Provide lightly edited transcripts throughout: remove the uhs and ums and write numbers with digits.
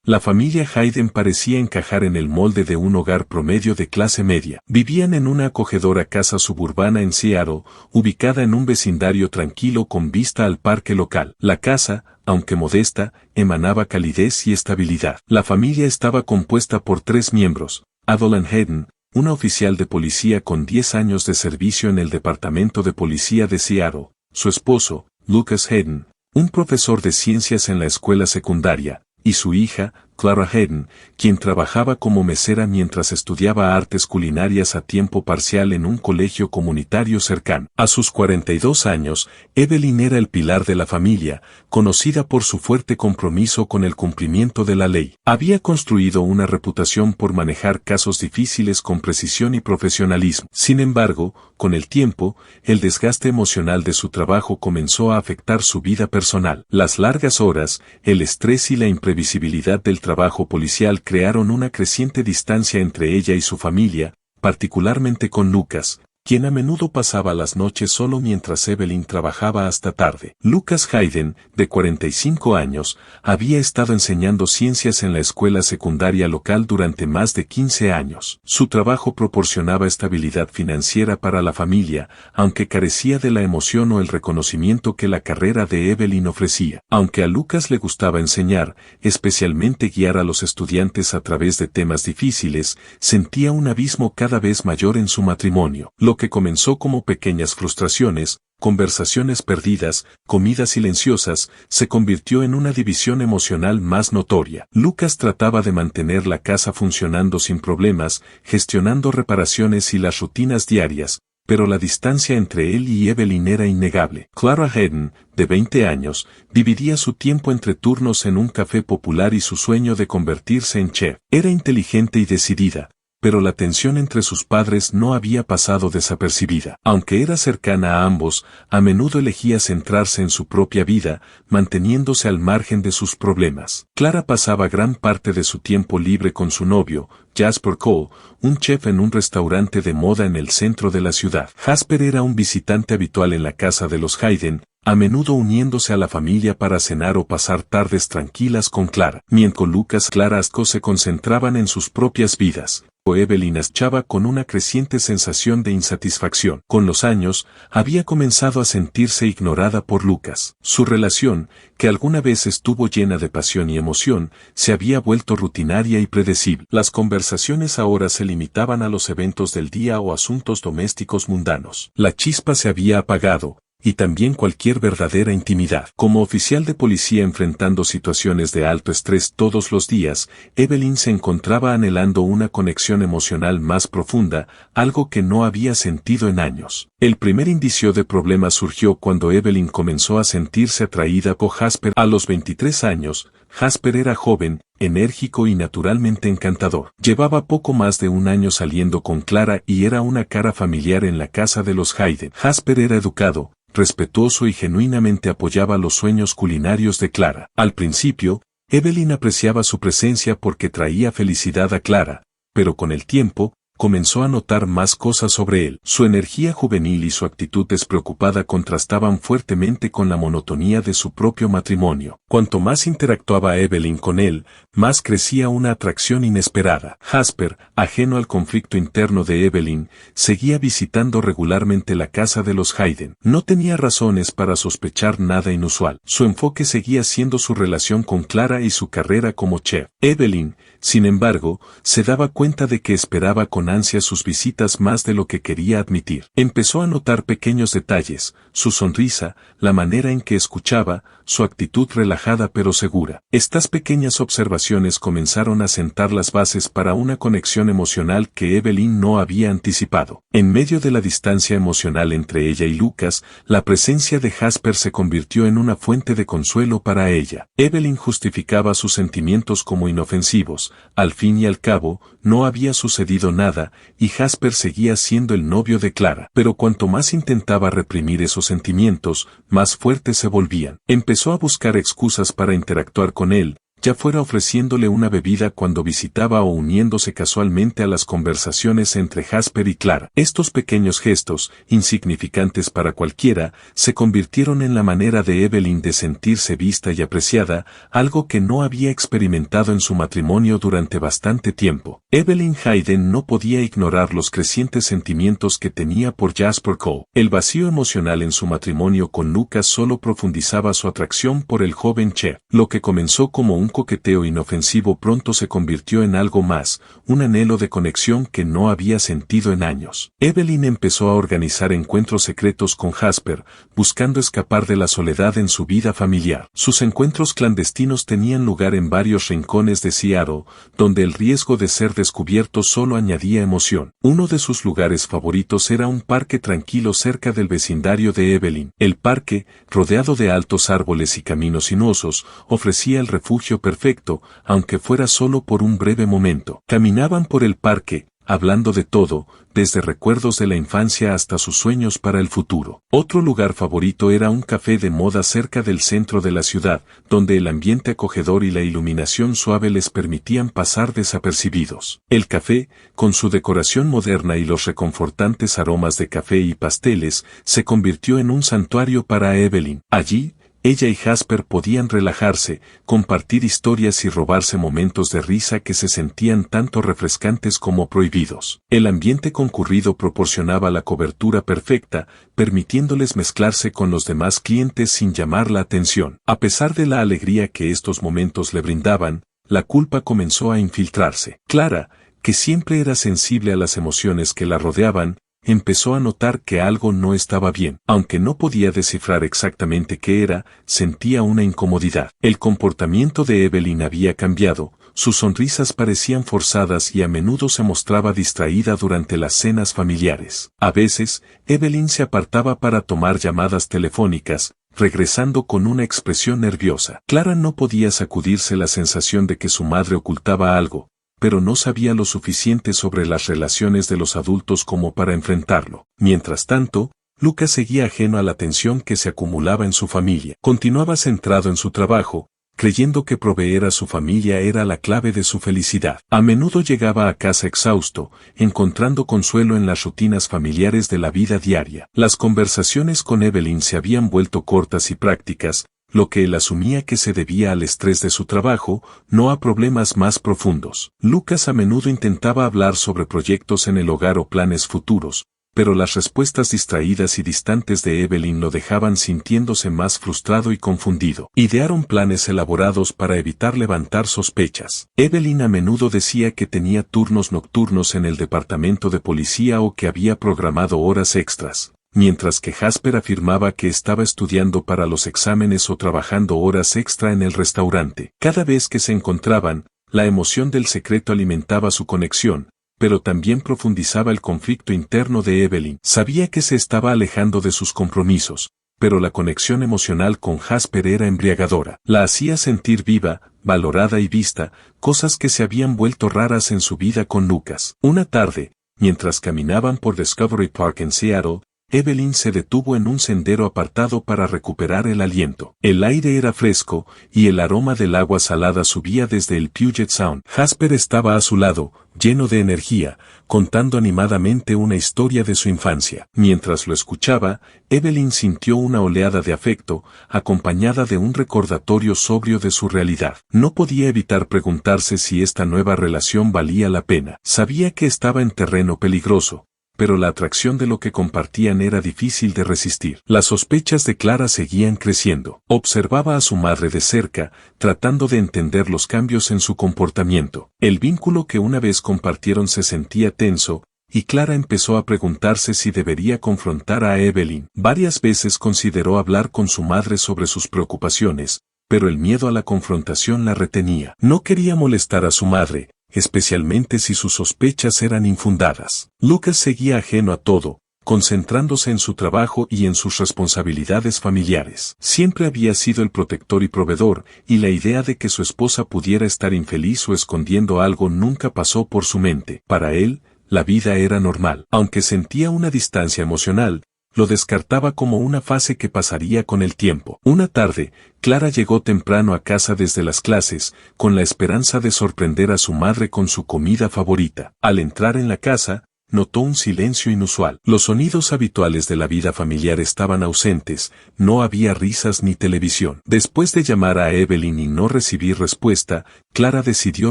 La familia Hayden parecía encajar en el molde de un hogar promedio de clase media. Vivían en una acogedora casa suburbana en Seattle, ubicada en un vecindario tranquilo con vista al parque local. La casa, aunque modesta, emanaba calidez y estabilidad. La familia estaba compuesta por 3 miembros: Adeline Hayden, una oficial de policía con 10 años de servicio en el Departamento de Policía de Seattle; su esposo, Lucas Hayden, un profesor de ciencias en la escuela secundaria; y su hija, Clara Hayden, quien trabajaba como mesera mientras estudiaba artes culinarias a tiempo parcial en un colegio comunitario cercano. A sus 42 años, Evelyn era el pilar de la familia, conocida por su fuerte compromiso con el cumplimiento de la ley. Había construido una reputación por manejar casos difíciles con precisión y profesionalismo. Sin embargo, con el tiempo, el desgaste emocional de su trabajo comenzó a afectar su vida personal. Las largas horas, el estrés y la imprevisibilidad del trabajo policial crearon una creciente distancia entre ella y su familia, particularmente con Lucas, quien a menudo pasaba las noches solo mientras Evelyn trabajaba hasta tarde. Lucas Hayden, de 45 años, había estado enseñando ciencias en la escuela secundaria local durante más de 15 años. Su trabajo proporcionaba estabilidad financiera para la familia, aunque carecía de la emoción o el reconocimiento que la carrera de Evelyn ofrecía. Aunque a Lucas le gustaba enseñar, especialmente guiar a los estudiantes a través de temas difíciles, sentía un abismo cada vez mayor en su matrimonio. Lo que comenzó como pequeñas frustraciones, conversaciones perdidas, comidas silenciosas, se convirtió en una división emocional más notoria. Lucas trataba de mantener la casa funcionando sin problemas, gestionando reparaciones y las rutinas diarias, pero la distancia entre él y Evelyn era innegable. Clara Hayden, de 20 años, dividía su tiempo entre turnos en un café popular y su sueño de convertirse en chef. Era inteligente y decidida, pero la tensión entre sus padres no había pasado desapercibida. Aunque era cercana a ambos, a menudo elegía centrarse en su propia vida, manteniéndose al margen de sus problemas. Clara pasaba gran parte de su tiempo libre con su novio, Jasper Cole, un chef en un restaurante de moda en el centro de la ciudad. Jasper era un visitante habitual en la casa de los Hayden, a menudo uniéndose a la familia para cenar o pasar tardes tranquilas con Clara. Mientras Lucas y Clara se concentraban en sus propias vidas, Evelyn escuchaba con una creciente sensación de insatisfacción. Con los años, había comenzado a sentirse ignorada por Lucas. Su relación, que alguna vez estuvo llena de pasión y emoción, se había vuelto rutinaria y predecible. Las conversaciones ahora se limitaban a los eventos del día o asuntos domésticos mundanos. La chispa se había apagado, y también cualquier verdadera intimidad. Como oficial de policía enfrentando situaciones de alto estrés todos los días, Evelyn se encontraba anhelando una conexión emocional más profunda, algo que no había sentido en años. El primer indicio de problema surgió cuando Evelyn comenzó a sentirse atraída por Jasper. A los 23 años, Jasper era joven, enérgico y naturalmente encantador. Llevaba poco más de un año saliendo con Clara y era una cara familiar en la casa de los Hayden. Jasper era educado, respetuoso y genuinamente apoyaba los sueños culinarios de Clara. Al principio, Evelyn apreciaba su presencia porque traía felicidad a Clara, pero con el tiempo, comenzó a notar más cosas sobre él. Su energía juvenil y su actitud despreocupada contrastaban fuertemente con la monotonía de su propio matrimonio. Cuanto más interactuaba Evelyn con él, más crecía una atracción inesperada. Jasper, ajeno al conflicto interno de Evelyn, seguía visitando regularmente la casa de los Hayden. No tenía razones para sospechar nada inusual. Su enfoque seguía siendo su relación con Clara y su carrera como chef. Evelyn, sin embargo, se daba cuenta de que esperaba con ansia sus visitas más de lo que quería admitir. Empezó a notar pequeños detalles, su sonrisa, la manera en que escuchaba, su actitud relajada pero segura. Estas pequeñas observaciones comenzaron a sentar las bases para una conexión emocional que Evelyn no había anticipado. En medio de la distancia emocional entre ella y Lucas, la presencia de Jasper se convirtió en una fuente de consuelo para ella. Evelyn justificaba sus sentimientos como inofensivos. Al fin y al cabo, no había sucedido nada, y Jasper seguía siendo el novio de Clara. Pero cuanto más intentaba reprimir esos sentimientos, más fuertes se volvían. Empezó a buscar excusas para interactuar con él, ya fuera ofreciéndole una bebida cuando visitaba o uniéndose casualmente a las conversaciones entre Jasper y Clara. Estos pequeños gestos, insignificantes para cualquiera, se convirtieron en la manera de Evelyn de sentirse vista y apreciada, algo que no había experimentado en su matrimonio durante bastante tiempo. Evelyn Hayden no podía ignorar los crecientes sentimientos que tenía por Jasper Cole. El vacío emocional en su matrimonio con Lucas solo profundizaba su atracción por el joven chef. Lo que comenzó como un coqueteo inofensivo pronto se convirtió en algo más, un anhelo de conexión que no había sentido en años. Evelyn empezó a organizar encuentros secretos con Jasper, buscando escapar de la soledad en su vida familiar. Sus encuentros clandestinos tenían lugar en varios rincones de Seattle, donde el riesgo de ser descubierto solo añadía emoción. Uno de sus lugares favoritos era un parque tranquilo cerca del vecindario de Evelyn. El parque, rodeado de altos árboles y caminos sinuosos, ofrecía el refugio perfecto, aunque fuera solo por un breve momento. Caminaban por el parque, hablando de todo, desde recuerdos de la infancia hasta sus sueños para el futuro. Otro lugar favorito era un café de moda cerca del centro de la ciudad, donde el ambiente acogedor y la iluminación suave les permitían pasar desapercibidos. El café, con su decoración moderna y los reconfortantes aromas de café y pasteles, se convirtió en un santuario para Evelyn. Allí, ella y Jasper podían relajarse, compartir historias y robarse momentos de risa que se sentían tanto refrescantes como prohibidos. El ambiente concurrido proporcionaba la cobertura perfecta, permitiéndoles mezclarse con los demás clientes sin llamar la atención. A pesar de la alegría que estos momentos le brindaban, la culpa comenzó a infiltrarse. Clara, que siempre era sensible a las emociones que la rodeaban, empezó a notar que algo no estaba bien. Aunque no podía descifrar exactamente qué era, sentía una incomodidad. El comportamiento de Evelyn había cambiado, sus sonrisas parecían forzadas y a menudo se mostraba distraída durante las cenas familiares. A veces, Evelyn se apartaba para tomar llamadas telefónicas, regresando con una expresión nerviosa. Clara no podía sacudirse la sensación de que su madre ocultaba algo, pero no sabía lo suficiente sobre las relaciones de los adultos como para enfrentarlo. Mientras tanto, Lucas seguía ajeno a la tensión que se acumulaba en su familia. Continuaba centrado en su trabajo, creyendo que proveer a su familia era la clave de su felicidad. A menudo llegaba a casa exhausto, encontrando consuelo en las rutinas familiares de la vida diaria. Las conversaciones con Evelyn se habían vuelto cortas y prácticas, lo que él asumía que se debía al estrés de su trabajo, no a problemas más profundos. Lucas a menudo intentaba hablar sobre proyectos en el hogar o planes futuros, pero las respuestas distraídas y distantes de Evelyn lo dejaban sintiéndose más frustrado y confundido. Idearon planes elaborados para evitar levantar sospechas. Evelyn a menudo decía que tenía turnos nocturnos en el departamento de policía o que había programado horas extras, mientras que Jasper afirmaba que estaba estudiando para los exámenes o trabajando horas extra en el restaurante. Cada vez que se encontraban, la emoción del secreto alimentaba su conexión, pero también profundizaba el conflicto interno de Evelyn. Sabía que se estaba alejando de sus compromisos, pero la conexión emocional con Jasper era embriagadora. La hacía sentir viva, valorada y vista, cosas que se habían vuelto raras en su vida con Lucas. Una tarde, mientras caminaban por Discovery Park en Seattle, Evelyn se detuvo en un sendero apartado para recuperar el aliento. El aire era fresco, y el aroma del agua salada subía desde el Puget Sound. Jasper estaba a su lado, lleno de energía, contando animadamente una historia de su infancia. Mientras lo escuchaba, Evelyn sintió una oleada de afecto, acompañada de un recordatorio sobrio de su realidad. No podía evitar preguntarse si esta nueva relación valía la pena. Sabía que estaba en terreno peligroso, pero la atracción de lo que compartían era difícil de resistir. Las sospechas de Clara seguían creciendo. Observaba a su madre de cerca, tratando de entender los cambios en su comportamiento. El vínculo que una vez compartieron se sentía tenso, y Clara empezó a preguntarse si debería confrontar a Evelyn. Varias veces consideró hablar con su madre sobre sus preocupaciones, pero el miedo a la confrontación la retenía. No quería molestar a su madre, especialmente si sus sospechas eran infundadas. Lucas seguía ajeno a todo, concentrándose en su trabajo y en sus responsabilidades familiares. Siempre había sido el protector y proveedor, y la idea de que su esposa pudiera estar infeliz o escondiendo algo nunca pasó por su mente. Para él, la vida era normal. Aunque sentía una distancia emocional, lo descartaba como una fase que pasaría con el tiempo. Una tarde, Clara llegó temprano a casa desde las clases, con la esperanza de sorprender a su madre con su comida favorita. Al entrar en la casa, notó un silencio inusual. Los sonidos habituales de la vida familiar estaban ausentes, no había risas ni televisión. Después de llamar a Evelyn y no recibir respuesta, Clara decidió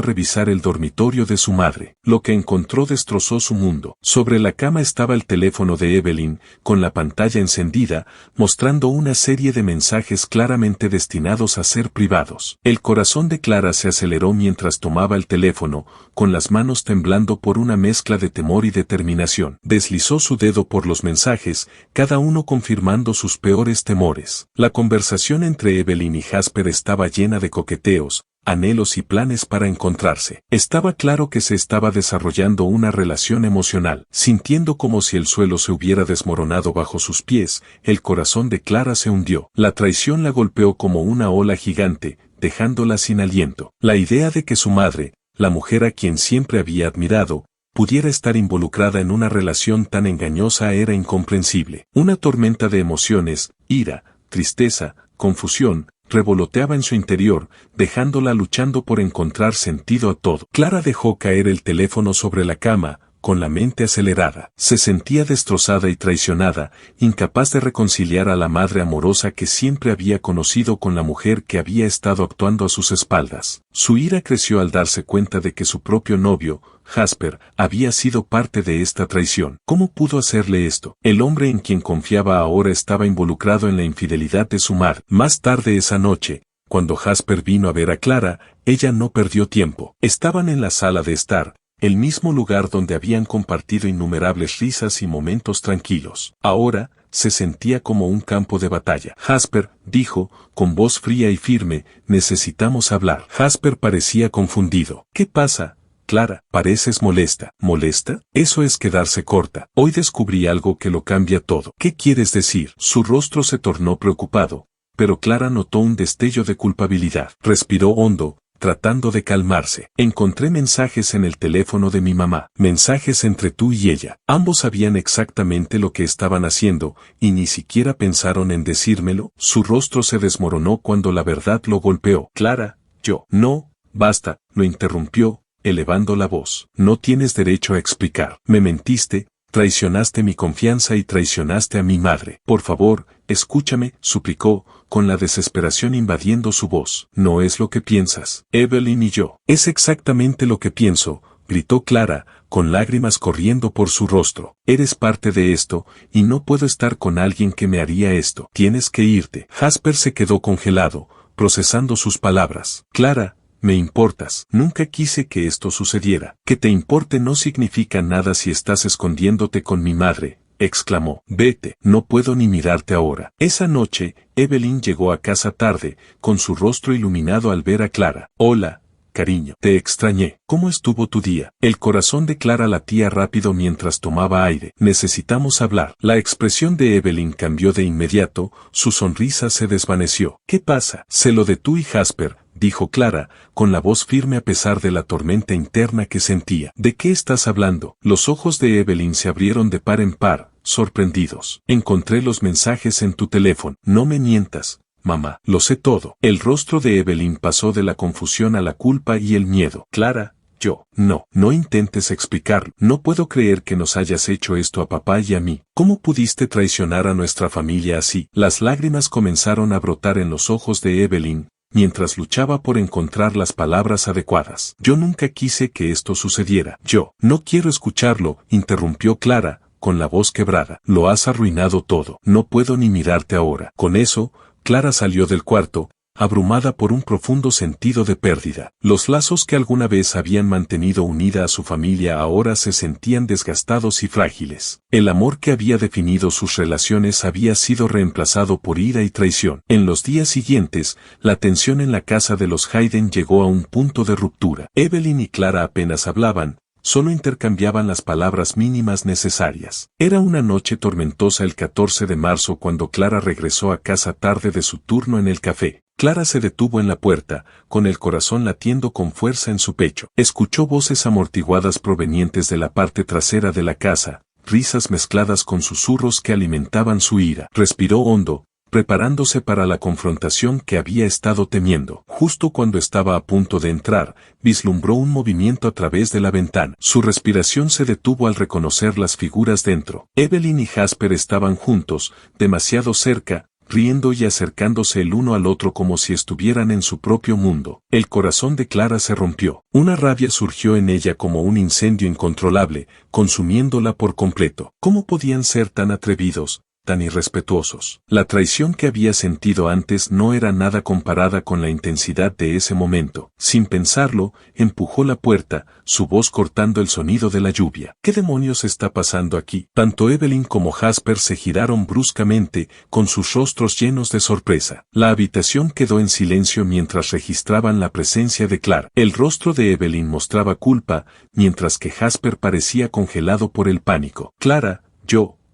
revisar el dormitorio de su madre. Lo que encontró destrozó su mundo. Sobre la cama estaba el teléfono de Evelyn, con la pantalla encendida, mostrando una serie de mensajes claramente destinados a ser privados. El corazón de Clara se aceleró mientras tomaba el teléfono, con las manos temblando por una mezcla de temor y determinación. Deslizó su dedo por los mensajes, cada uno confirmando sus peores temores. La conversación entre Evelyn y Jasper estaba llena de coqueteos, anhelos y planes para encontrarse. Estaba claro que se estaba desarrollando una relación emocional. Sintiendo como si el suelo se hubiera desmoronado bajo sus pies, el corazón de Clara se hundió. La traición la golpeó como una ola gigante, dejándola sin aliento. La idea de que su madre, la mujer a quien siempre había admirado, pudiera estar involucrada en una relación tan engañosa era incomprensible. Una tormenta de emociones, ira, tristeza, confusión, revoloteaba en su interior, dejándola luchando por encontrar sentido a todo. Clara dejó caer el teléfono sobre la cama, con la mente acelerada. Se sentía destrozada y traicionada, incapaz de reconciliar a la madre amorosa que siempre había conocido con la mujer que había estado actuando a sus espaldas. Su ira creció al darse cuenta de que su propio novio, Jasper, había sido parte de esta traición. ¿Cómo pudo hacerle esto? El hombre en quien confiaba ahora estaba involucrado en la infidelidad de su madre. Más tarde esa noche, cuando Jasper vino a ver a Clara, ella no perdió tiempo. Estaban en la sala de estar, el mismo lugar donde habían compartido innumerables risas y momentos tranquilos. Ahora, se sentía como un campo de batalla. Jasper, dijo, con voz fría y firme, necesitamos hablar. Jasper parecía confundido. ¿Qué pasa? Clara, pareces molesta. ¿Molesta? Eso es quedarse corta. Hoy descubrí algo que lo cambia todo. ¿Qué quieres decir? Su rostro se tornó preocupado, pero Clara notó un destello de culpabilidad. Respiró hondo, tratando de calmarse. Encontré mensajes en el teléfono de mi mamá. Mensajes entre tú y ella. Ambos sabían exactamente lo que estaban haciendo, y ni siquiera pensaron en decírmelo. Su rostro se desmoronó cuando la verdad lo golpeó. Clara, yo. No, basta, lo interrumpió, elevando la voz. No tienes derecho a explicar. Me mentiste, traicionaste mi confianza y traicionaste a mi madre. Por favor, escúchame, suplicó, con la desesperación invadiendo su voz. No es lo que piensas. Evelyn y yo. Es exactamente lo que pienso, gritó Clara, con lágrimas corriendo por su rostro. Eres parte de esto, y no puedo estar con alguien que me haría esto. Tienes que irte. Jasper se quedó congelado, procesando sus palabras. Clara, me importas. Nunca quise que esto sucediera. Que te importe no significa nada si estás escondiéndote con mi madre, exclamó. Vete, no puedo ni mirarte ahora. Esa noche, Evelyn llegó a casa tarde, con su rostro iluminado al ver a Clara. Hola, cariño. Te extrañé. ¿Cómo estuvo tu día? El corazón de Clara latía rápido mientras tomaba aire. Necesitamos hablar. La expresión de Evelyn cambió de inmediato, su sonrisa se desvaneció. ¿Qué pasa? Sé lo de tú y Jasper, dijo Clara, con la voz firme a pesar de la tormenta interna que sentía. ¿De qué estás hablando? Los ojos de Evelyn se abrieron de par en par, sorprendidos. Encontré los mensajes en tu teléfono. No me mientas, mamá. Lo sé todo. El rostro de Evelyn pasó de la confusión a la culpa y el miedo. Clara, yo. No intentes explicarlo. No puedo creer que nos hayas hecho esto a papá y a mí. ¿Cómo pudiste traicionar a nuestra familia así? Las lágrimas comenzaron a brotar en los ojos de Evelyn, mientras luchaba por encontrar las palabras adecuadas. Yo nunca quise que esto sucediera. Yo no quiero escucharlo, interrumpió Clara, con la voz quebrada. Lo has arruinado todo. No puedo ni mirarte ahora. Con eso, Clara salió del cuarto, abrumada por un profundo sentido de pérdida. Los lazos que alguna vez habían mantenido unida a su familia ahora se sentían desgastados y frágiles. El amor que había definido sus relaciones había sido reemplazado por ira y traición. En los días siguientes, la tensión en la casa de los Hayden llegó a un punto de ruptura. Evelyn y Clara apenas hablaban, solo intercambiaban las palabras mínimas necesarias. Era una noche tormentosa el 14 de marzo cuando Clara regresó a casa tarde de su turno en el café. Clara se detuvo en la puerta, con el corazón latiendo con fuerza en su pecho. Escuchó voces amortiguadas provenientes de la parte trasera de la casa, risas mezcladas con susurros que alimentaban su ira. Respiró hondo, preparándose para la confrontación que había estado temiendo. Justo cuando estaba a punto de entrar, vislumbró un movimiento a través de la ventana. Su respiración se detuvo al reconocer las figuras dentro. Evelyn y Jasper estaban juntos, demasiado cerca, riendo y acercándose el uno al otro como si estuvieran en su propio mundo. El corazón de Clara se rompió. Una rabia surgió en ella como un incendio incontrolable, consumiéndola por completo. ¿Cómo podían ser tan atrevidos, tan irrespetuosos? La traición que había sentido antes no era nada comparada con la intensidad de ese momento. Sin pensarlo, empujó la puerta, su voz cortando el sonido de la lluvia. ¿Qué demonios está pasando aquí? Tanto Evelyn como Jasper se giraron bruscamente, con sus rostros llenos de sorpresa. La habitación quedó en silencio mientras registraban la presencia de Clara. El rostro de Evelyn mostraba culpa, mientras que Jasper parecía congelado por el pánico. Clara,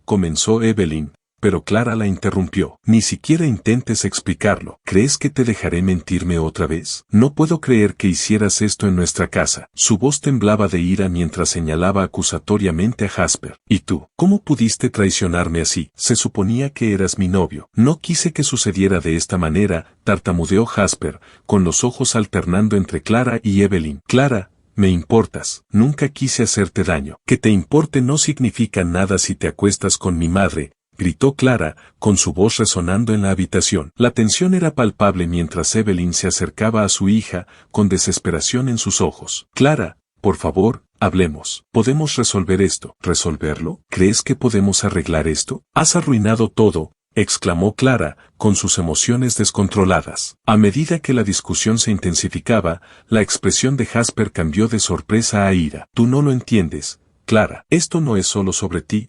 comenzó Evelyn, pero Clara la interrumpió. Ni siquiera intentes explicarlo. ¿Crees que te dejaré mentirme otra vez? No puedo creer que hicieras esto en nuestra casa. Su voz temblaba de ira mientras señalaba acusatoriamente a Jasper. ¿Y tú? ¿Cómo pudiste traicionarme así? Se suponía que eras mi novio. No quise que sucediera de esta manera, tartamudeó Jasper, con los ojos alternando entre Clara y Evelyn. Clara, me importas, nunca quise hacerte daño. Que te importe no significa nada si te acuestas con mi madre, gritó Clara, con su voz resonando en la habitación. La tensión era palpable mientras Evelyn se acercaba a su hija, con desesperación en sus ojos. Clara, por favor, hablemos. ¿Podemos resolver esto? ¿Resolverlo? ¿Crees que podemos arreglar esto? Has arruinado todo, exclamó Clara, con sus emociones descontroladas. A medida que la discusión se intensificaba, la expresión de Jasper cambió de sorpresa a ira. Tú no lo entiendes, Clara. Esto no es solo sobre ti.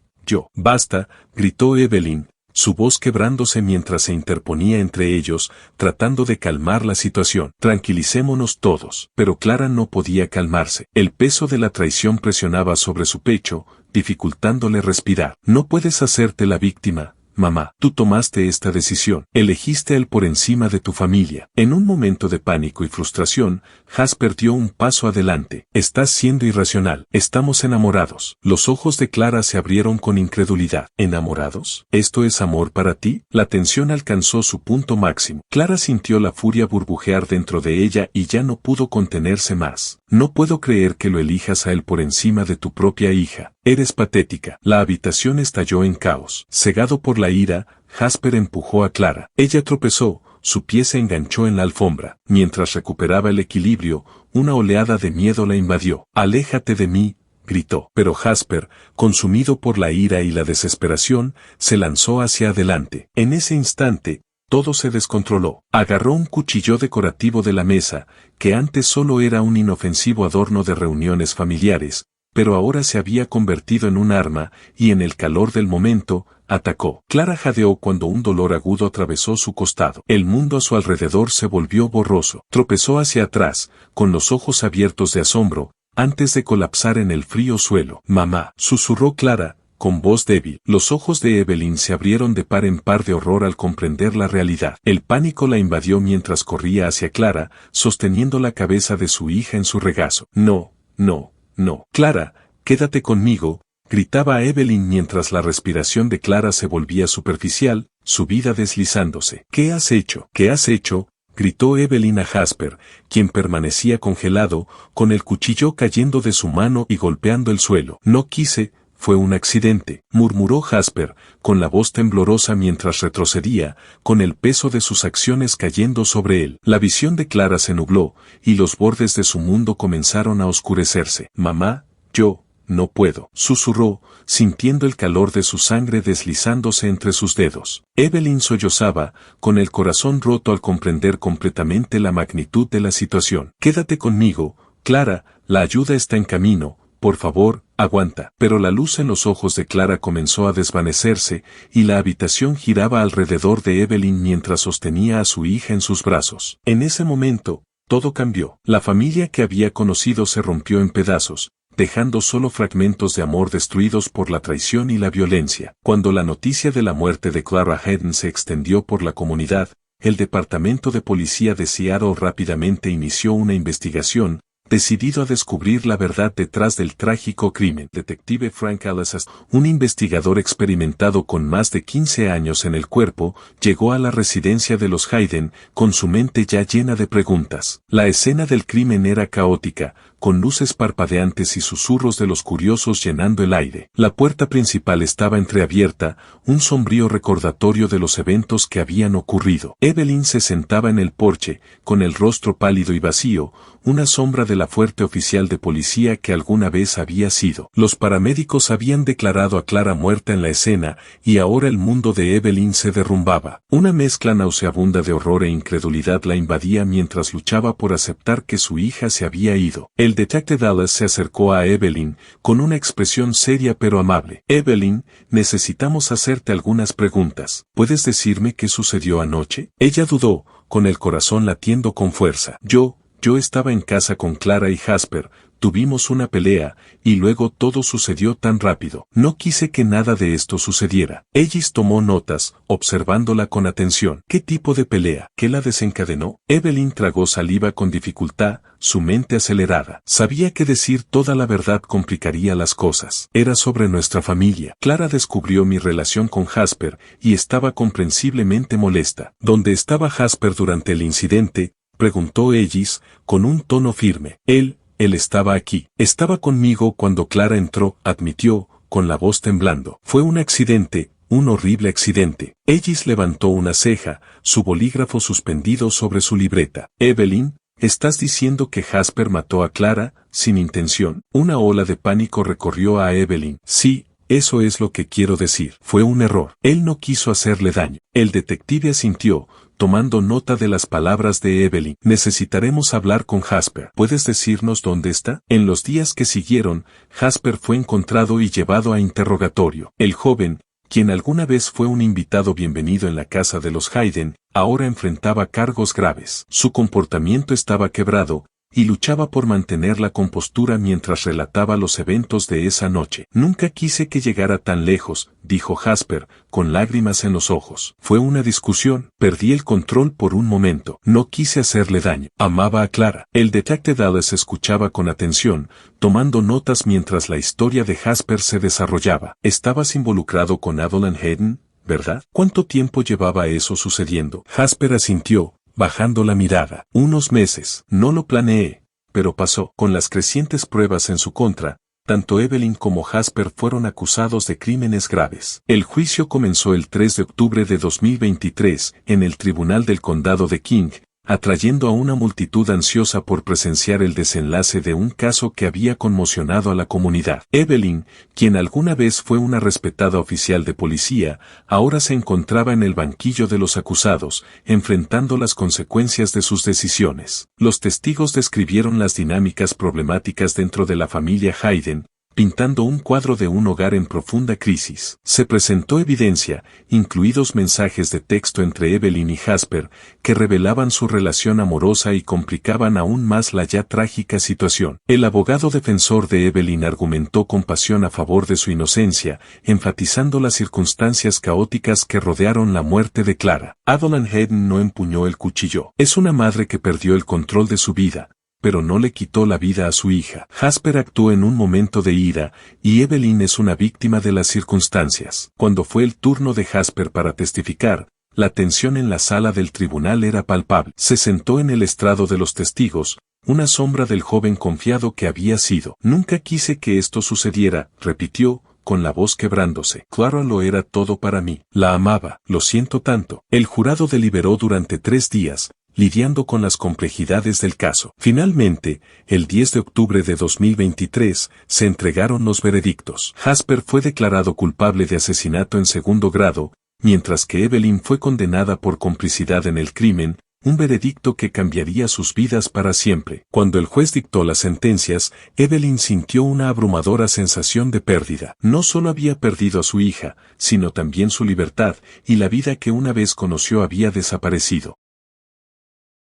Basta, gritó Evelyn, su voz quebrándose mientras se interponía entre ellos, tratando de calmar la situación. Tranquilicémonos todos. Pero Clara no podía calmarse. El peso de la traición presionaba sobre su pecho, dificultándole respirar. No puedes hacerte la víctima, mamá. Tú tomaste esta decisión. Elegiste a él por encima de tu familia. En un momento de pánico y frustración, Jasper dio un paso adelante. Estás siendo irracional. Estamos enamorados. Los ojos de Clara se abrieron con incredulidad. ¿Enamorados? ¿Esto es amor para ti? La tensión alcanzó su punto máximo. Clara sintió la furia burbujear dentro de ella y ya no pudo contenerse más. No puedo creer que lo elijas a él por encima de tu propia hija. Eres patética. La habitación estalló en caos. Cegado por la ira, Jasper empujó a Clara. Ella tropezó, su pie se enganchó en la alfombra. Mientras recuperaba el equilibrio, una oleada de miedo la invadió. «Aléjate de mí», gritó. Pero Jasper, consumido por la ira y la desesperación, se lanzó hacia adelante. En ese instante, todo se descontroló. Agarró un cuchillo decorativo de la mesa, que antes solo era un inofensivo adorno de reuniones familiares, pero ahora se había convertido en un arma, y en el calor del momento, atacó. Clara jadeó cuando un dolor agudo atravesó su costado. El mundo a su alrededor se volvió borroso. Tropezó hacia atrás, con los ojos abiertos de asombro, antes de colapsar en el frío suelo. «Mamá», susurró Clara, con voz débil. Los ojos de Evelyn se abrieron de par en par de horror al comprender la realidad. El pánico la invadió mientras corría hacia Clara, sosteniendo la cabeza de su hija en su regazo. «No, no, no. Clara, quédate conmigo», gritaba Evelyn mientras la respiración de Clara se volvía superficial, su vida deslizándose. «¿Qué has hecho? ¿Qué has hecho?», gritó Evelyn a Jasper, quien permanecía congelado, con el cuchillo cayendo de su mano y golpeando el suelo. «No quise, fue un accidente», murmuró Jasper, con la voz temblorosa mientras retrocedía, con el peso de sus acciones cayendo sobre él. La visión de Clara se nubló, y los bordes de su mundo comenzaron a oscurecerse. «Mamá, yo no puedo», susurró, sintiendo el calor de su sangre deslizándose entre sus dedos. Evelyn sollozaba, con el corazón roto al comprender completamente la magnitud de la situación. «Quédate conmigo, Clara, la ayuda está en camino, por favor, aguanta». Pero la luz en los ojos de Clara comenzó a desvanecerse, y la habitación giraba alrededor de Evelyn mientras sostenía a su hija en sus brazos. En ese momento, todo cambió. La familia que había conocido se rompió en pedazos, dejando solo fragmentos de amor destruidos por la traición y la violencia. Cuando la noticia de la muerte de Clara Hayden se extendió por la comunidad, el Departamento de Policía de Seattle rápidamente inició una investigación, decidido a descubrir la verdad detrás del trágico crimen. Detective Frank Alasas, un investigador experimentado con más de 15 años en el cuerpo, llegó a la residencia de los Hayden, con su mente ya llena de preguntas. La escena del crimen era caótica, con luces parpadeantes y susurros de los curiosos llenando el aire. La puerta principal estaba entreabierta, un sombrío recordatorio de los eventos que habían ocurrido. Evelyn se sentaba en el porche, con el rostro pálido y vacío, una sombra de la fuerte oficial de policía que alguna vez había sido. Los paramédicos habían declarado a Clara muerta en la escena, y ahora el mundo de Evelyn se derrumbaba. Una mezcla nauseabunda de horror e incredulidad la invadía mientras luchaba por aceptar que su hija se había ido. El detective Dallas se acercó a Evelyn, con una expresión seria pero amable. Evelyn, necesitamos hacerte algunas preguntas. ¿Puedes decirme qué sucedió anoche? Ella dudó, con el corazón latiendo con fuerza. Yo estaba en casa con Clara y Jasper, tuvimos una pelea, y luego todo sucedió tan rápido. No quise que nada de esto sucediera. Ellis tomó notas, observándola con atención. ¿Qué tipo de pelea? ¿Qué la desencadenó? Evelyn tragó saliva con dificultad, su mente acelerada. Sabía que decir toda la verdad complicaría las cosas. Era sobre nuestra familia. Clara descubrió mi relación con Jasper, y estaba comprensiblemente molesta. ¿Dónde estaba Jasper durante el incidente?, preguntó Ellis, con un tono firme. Él estaba aquí. Estaba conmigo cuando Clara entró, admitió, con la voz temblando. Fue un accidente, un horrible accidente. Ellis levantó una ceja, su bolígrafo suspendido sobre su libreta. Evelyn, ¿estás diciendo que Jasper mató a Clara, sin intención? Una ola de pánico recorrió a Evelyn. Sí, eso es lo que quiero decir. Fue un error. Él no quiso hacerle daño. El detective asintió, tomando nota de las palabras de Evelyn. Necesitaremos hablar con Jasper. ¿Puedes decirnos dónde está? En los días que siguieron, Jasper fue encontrado y llevado a interrogatorio. El joven, quien alguna vez fue un invitado bienvenido en la casa de los Hayden, ahora enfrentaba cargos graves. Su comportamiento estaba quebrado, y luchaba por mantener la compostura mientras relataba los eventos de esa noche. Nunca quise que llegara tan lejos, dijo Jasper, con lágrimas en los ojos. Fue una discusión, perdí el control por un momento. No quise hacerle daño. Amaba a Clara. El detective Dallas escuchaba con atención, tomando notas mientras la historia de Jasper se desarrollaba. ¿Estabas involucrado con Evelyn Hayden, verdad? ¿Cuánto tiempo llevaba eso sucediendo? Jasper asintió, bajando la mirada. Unos meses. No lo planeé, pero pasó. Con las crecientes pruebas en su contra, tanto Evelyn como Jasper fueron acusados de crímenes graves. El juicio comenzó el 3 de octubre de 2023 en el Tribunal del Condado de King, atrayendo a una multitud ansiosa por presenciar el desenlace de un caso que había conmocionado a la comunidad. Evelyn, quien alguna vez fue una respetada oficial de policía, ahora se encontraba en el banquillo de los acusados, enfrentando las consecuencias de sus decisiones. Los testigos describieron las dinámicas problemáticas dentro de la familia Hayden, pintando un cuadro de un hogar en profunda crisis. Se presentó evidencia, incluidos mensajes de texto entre Evelyn y Jasper, que revelaban su relación amorosa y complicaban aún más la ya trágica situación. El abogado defensor de Evelyn argumentó con pasión a favor de su inocencia, enfatizando las circunstancias caóticas que rodearon la muerte de Clara. Evelyn Hayden no empuñó el cuchillo. Es una madre que perdió el control de su vida, pero no le quitó la vida a su hija. Jasper actuó en un momento de ira, y Evelyn es una víctima de las circunstancias. Cuando fue el turno de Jasper para testificar, la tensión en la sala del tribunal era palpable. Se sentó en el estrado de los testigos, una sombra del joven confiado que había sido. Nunca quise que esto sucediera, repitió, con la voz quebrándose. Clara lo era todo para mí. La amaba, lo siento tanto. El jurado deliberó durante 3 días, lidiando con las complejidades del caso. Finalmente, el 10 de octubre de 2023, se entregaron los veredictos. Jasper fue declarado culpable de asesinato en segundo grado, mientras que Evelyn fue condenada por complicidad en el crimen, un veredicto que cambiaría sus vidas para siempre. Cuando el juez dictó las sentencias, Evelyn sintió una abrumadora sensación de pérdida. No solo había perdido a su hija, sino también su libertad, y la vida que una vez conoció había desaparecido.